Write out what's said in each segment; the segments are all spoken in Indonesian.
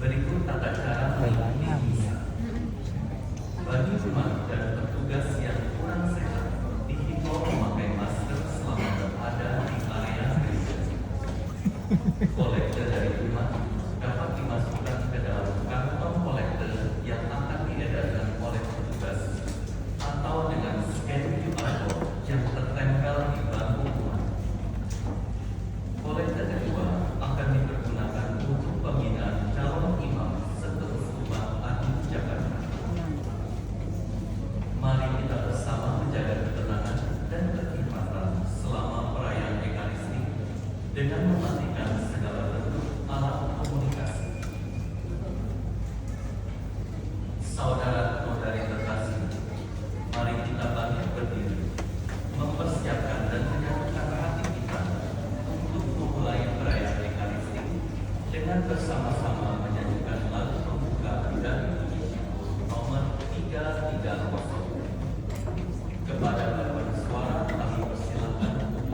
Berikut tata cara mengikuti misa. Bagi umat dan petugas yang kurang sehat, dihimbau memakai masker selama berada di area gereja. Kolekte dari umat dapat dimasukkan ke dalam kantong kolekte yang akan diedarkan oleh petugas atau dengan scan QR code yang tertempel di bangku umat. Kolekte kedua akan dipergunakan untuk pembinaan calon imam seteruskupan Agung Jakarta. Mari kita bersama menjaga ketenangan dan kekhidmatan selama perayaan Ekaristi dengan mematikan segala bentuk alat komunikasi. Saudara-saudari terkasih, mari kita bangkit berdiri, mempersiapkan dan menyatukan hati kita untuk memulai perayaan Ekaristi dengan bersama-sama menyanyikan lagu pembuka dari puji syukur nomor 330. Kepada paduan suara kami persilakan untuk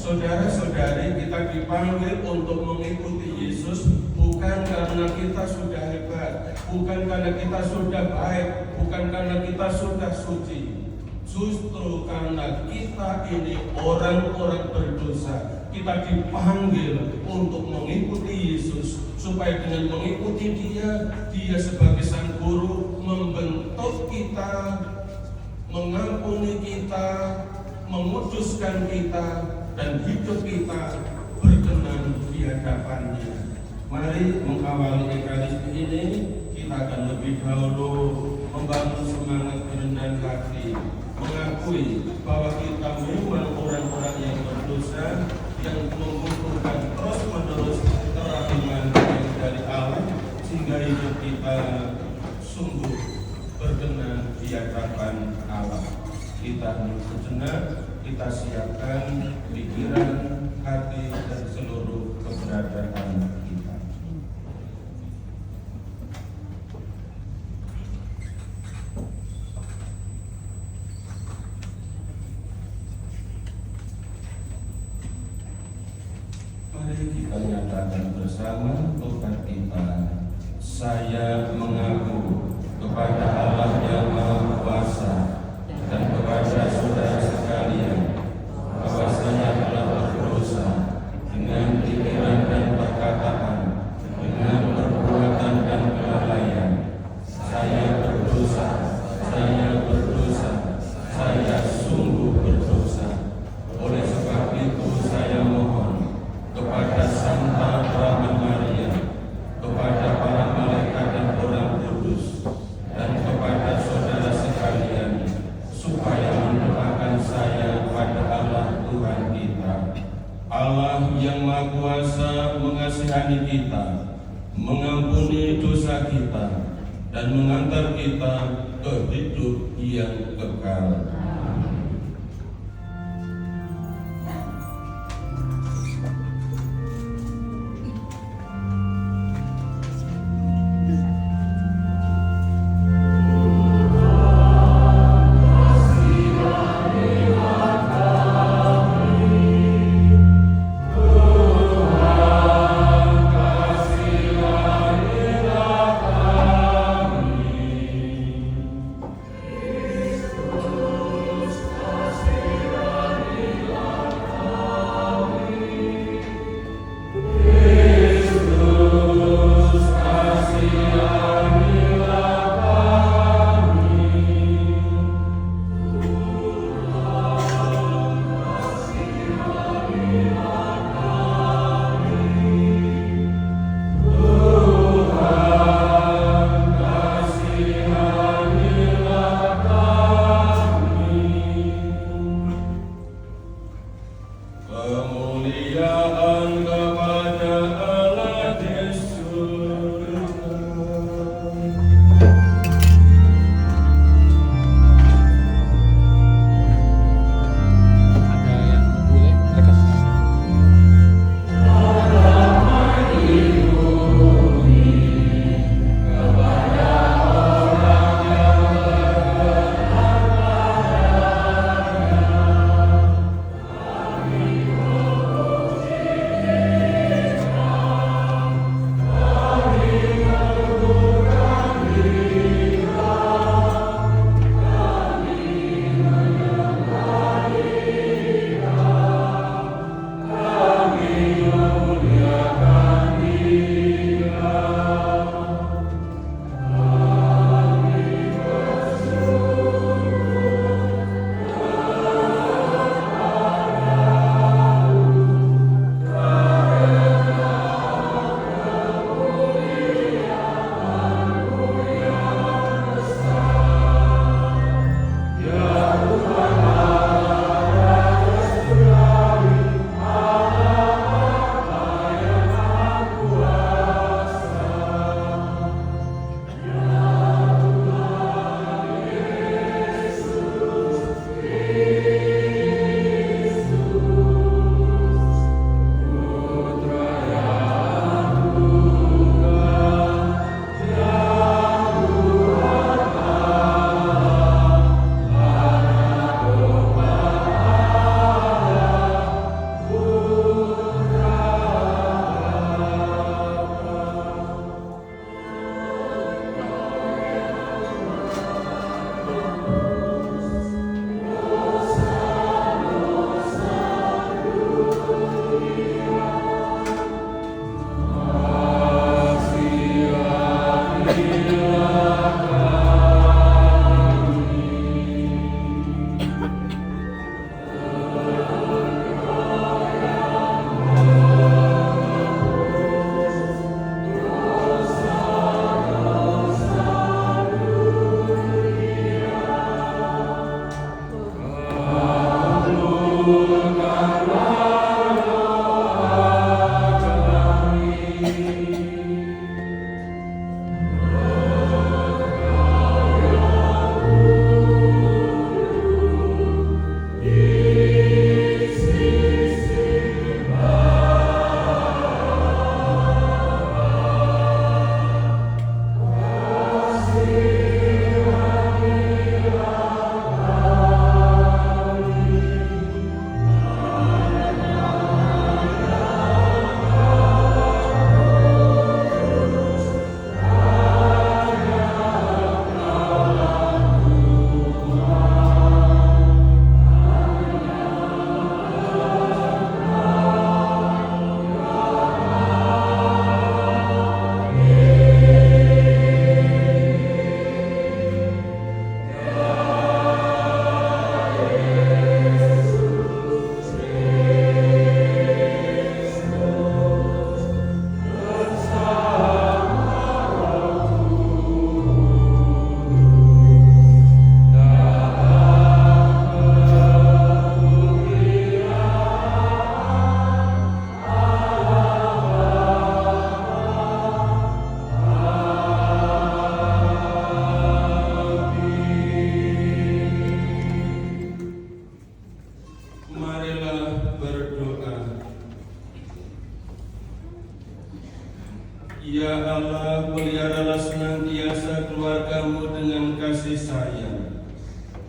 Saudara-saudari, kita dipanggil untuk mengikuti Yesus bukan karena kita sudah hebat, bukan karena kita sudah baik, bukan karena kita sudah suci. Justru karena kita ini orang-orang berdosa, kita dipanggil untuk mengikuti Yesus, supaya dengan mengikuti Dia sebagai Sang Guru membentuk kita, mengampuni kita, menguduskan kita, dan hidup kita berkenan di hadapan-Nya. Mari mengawali Ekaristi ini, kita akan lebih dahulu membangun semangat kerendahan hati, mengakui bahwa kita memang orang-orang yang berdosa, yang membutuhkan terus-menerus kerahiman yang dari Allah, sehingga hidup kita sungguh berkenan di hadapan Allah. Kita sejenak, kita siapkan pikiran, hati, dan seluruh keberadaan kita. Mari kita nyatakan bersama tobat kita. Saya mengaku kepada Allah yang Maha Kuasa dan kepada saudara sekalian bahwa saya telah berdosa dengan pikiran dan perkataan, dengan perbuatan dan kelalaian. Saya berdosa, saya sungguh berdosa. Oleh sebab itu saya mohon kepada Santa Rahman Maria, kepada para malaikat dan orang kudus, dan kepada saudara sekalian, supaya mendoakan saya pada Allah Tuhan kita. Allah yang Maha Kuasa mengasihani kita, mengampuni dosa kita, dan mengantar kita ke hidup yang kekal. Ya Allah, peliharalah senantiasa keluarga-Mu dengan kasih sayang.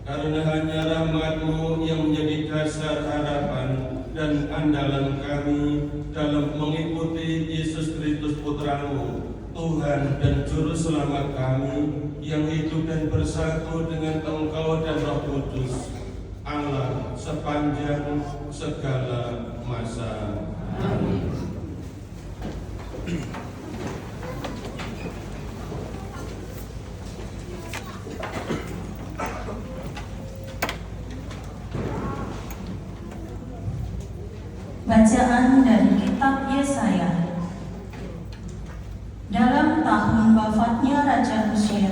Karena hanya rahmat-Mu yang menjadi dasar harapan dan andalan kami dalam mengikuti Yesus Kristus Putra-Mu, Tuhan dan Juru Selamat kami, yang hidup dan bersatu dengan Engkau dan Roh Kudus, Allah sepanjang segala masa. Amin. Bacaan dari kitab Yesaya. Dalam tahun wafatnya Raja Uzia,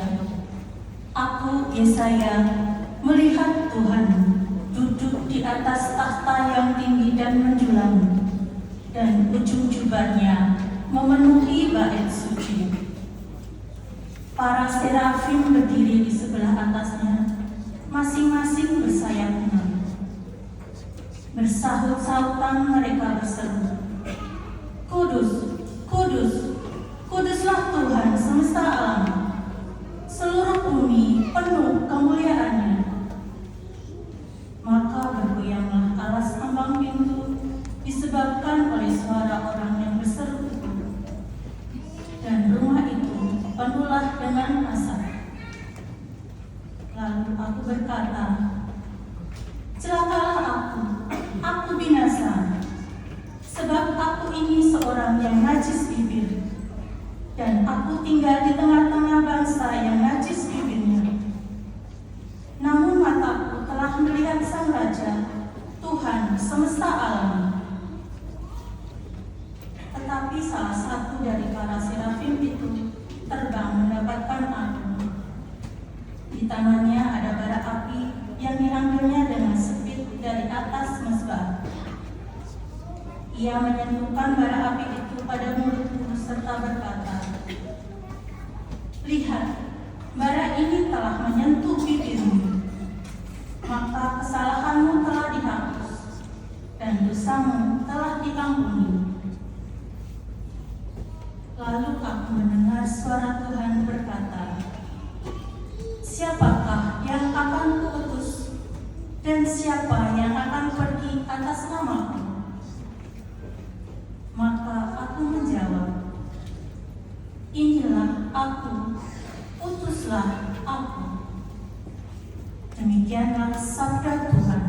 aku Yesaya melihat Tuhan duduk di atas takhta yang tinggi dan menjulang, dan ujung jubahnya memenuhi bait suci. Para serafim berdiri di sebelah atasnya, masing-masing bersayap 6. Bersahut-sahutan mereka berseru, Kudus, Kudus, Kuduslah Tuhan semesta alam. Seluruh bumi penuh kemuliaan-Nya. Maka bergoyanglah alas ambang pintu disebabkan oleh suara orang yang berseru itu, dan rumah itu penuhlah dengan asap. Lalu aku berkata, celakalah aku binasa, sebab aku ini seorang yang najis bibir, dan aku tinggal di tengah-tengah bangsa yang najis bibirnya. Namun mataku telah melihat Sang Raja, Tuhan semesta alam. Tetapi salah satu dari para serafim itu terbang mendapatkan aku. Di tangannya ada bara api yang diambilnya dengan sepit dari atas mezbah. Ia menyentuhkan bara api itu pada mulutku serta berkata, lihat, bara ini telah menyentuh bibirmu, maka kesalahanmu telah dihapus dan dosamu telah diampuni. Lalu aku mendengar suara Tuhan berkata, siapakah yang akan kuutus, dan siapa yang akan pergi atas namaku? Maka aku menjawab, inilah aku, utuslah aku. Demikianlah sabda Tuhan.